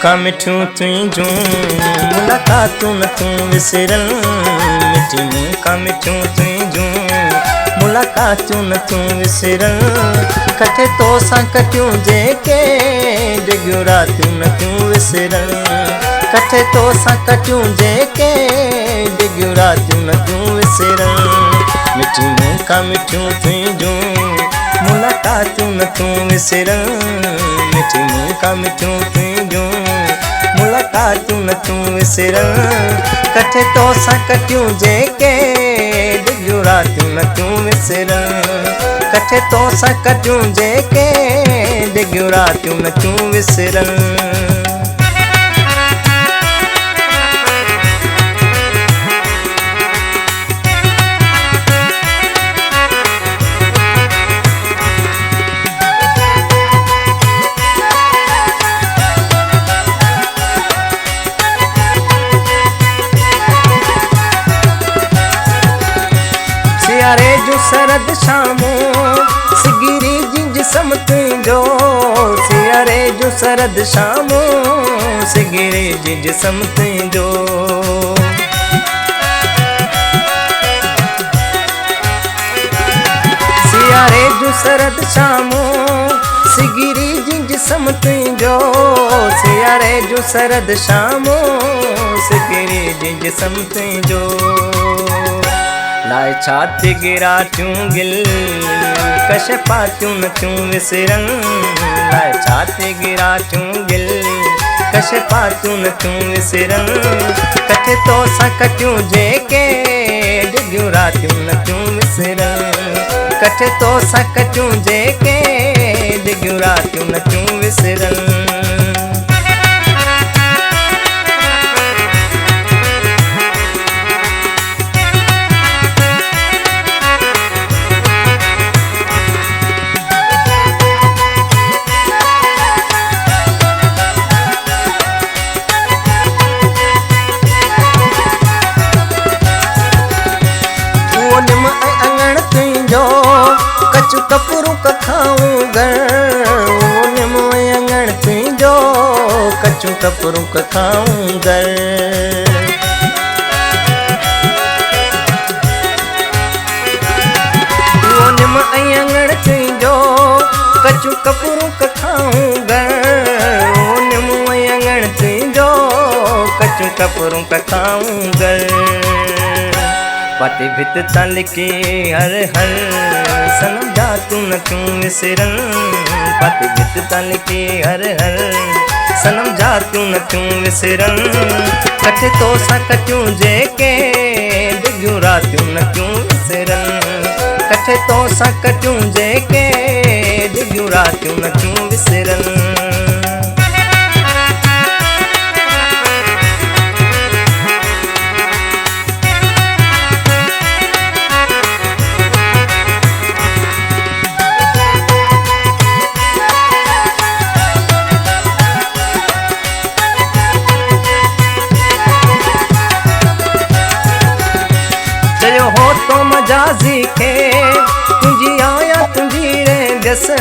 मूंखां मिठियूं तुंहिंजूं मुलाक़ातूं न तूं विसरल। मिठी मूंखां मिठियूं तुंहिंजूं मुलाक़ातूं न तूं विसरल। कठे तोसां कटियूं जेके डिघियूं रातियूं न तूं विसरल। कठे तोसां कटियूं जेके डिघियूं रातियूं न तूं विसरल। मिठी मूंखां मिठियूं तुंहिंजूं मुलाक़ातूं न तूं विसरल। मिठी मूंखां मिठियूं तुंहिंजूं मुलाक़ातूं न तूं विसरल। कठे तोसां कटियूं जेके डिघियूं रातियूं न तूं विसरल। कठे तोसां कटियूं जेके डिघियूं रातियूं न तूं विसरल। सियारे जो सरद शामों सिगिरी जिंज सम तुंहिंजो। सियारे जो सरद शामों सिगिरी जिंज सम तुंहिंजो। सियारे जो सरद शामों सिगिरी जिंज सम तुंहिंजो। सियारे जो सरद शामों सिगिरी जिंज सम तुंहिंजो। लाए छाती गिरातियूं गिल कश पातियूं न तूं विसरल। लाए छाती गिरातियूं गिल कश पातियूं न तूं विसरल। कठे तोसां कटियूं जेके डिघियूं रातियूं न तूं विसरल। कठे तोसां कटियूं जेके डिघियूं रातियूं न तूं विसरल। अंगण तुंहिंजो कचू कपूरूं कखाऊं घर। अंगण तुंहिंजो कचू कपूरूं कखाऊं घर। अंगण तुंहिंजो कचू कपूरूं कखाऊं घर। अंगण तुंहिंजो कचू कपूरूं कखाऊं घर। पाती भित तां लिखी हर हर सनम जा तूं न तूं विसरल। पाती भित तां लिखी हर हर सनम जा तूं न तूं विसरल। कठे तोसां कटियूं जेके डिघियूं रातियूं न तूं विसरल। कठे तोसां कटियूं जेके डिघियूं रातियूं न तूं विसरल। चयो हो तो मजाजी खे तुंहिंजी आया तुंहिंजी रहंदसि।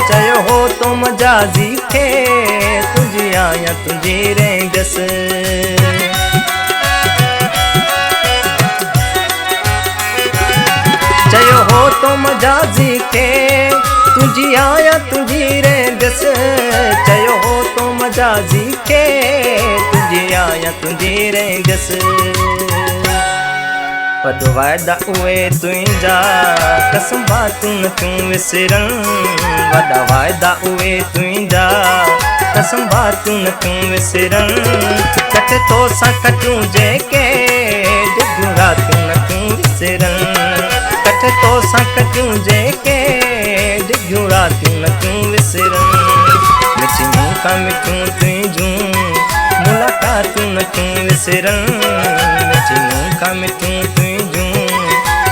चयो हो तो मजाजी खे तुंहिंजी आया तुंहिंजी रहंदसि। चयो हो तो मजाजी खे तुंहिंजी आया तुंहिंजी रहंदसि। चयो हो तो मजाजी खे तुंहिंजी आया तुंहिंजी रहंदसि। वॾो वाइदा उहे तुंहिंजा कसम बातूं न तूं विसरल। वॾा वाइदा उहे तुंहिंजा कसम बातूं न तूं विसरल। कठे तोसां कटियूं जेके डिघियूं रातियूं न तूं विसरल। कठे तोसां कटियूं जेके डिघियूं रातियूं न तूं विसरल। मिठी मूंखां मिठियूं तुंहिंजूं मुलाक़ातूं न तूं विसरल। मिठी मूंखां मिठियूं तुंहिंजूं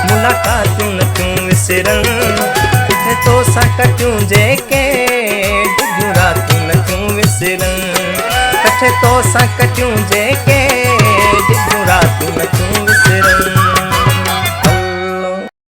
मुलाक़ातूं न तूं विसरल। कठे तोसां कटियूं जेके डिघियूं रातियूं न तूं विसरल। कठे तोसां कटियूं जेके डिघियूं रातियूं न तूं विसरल।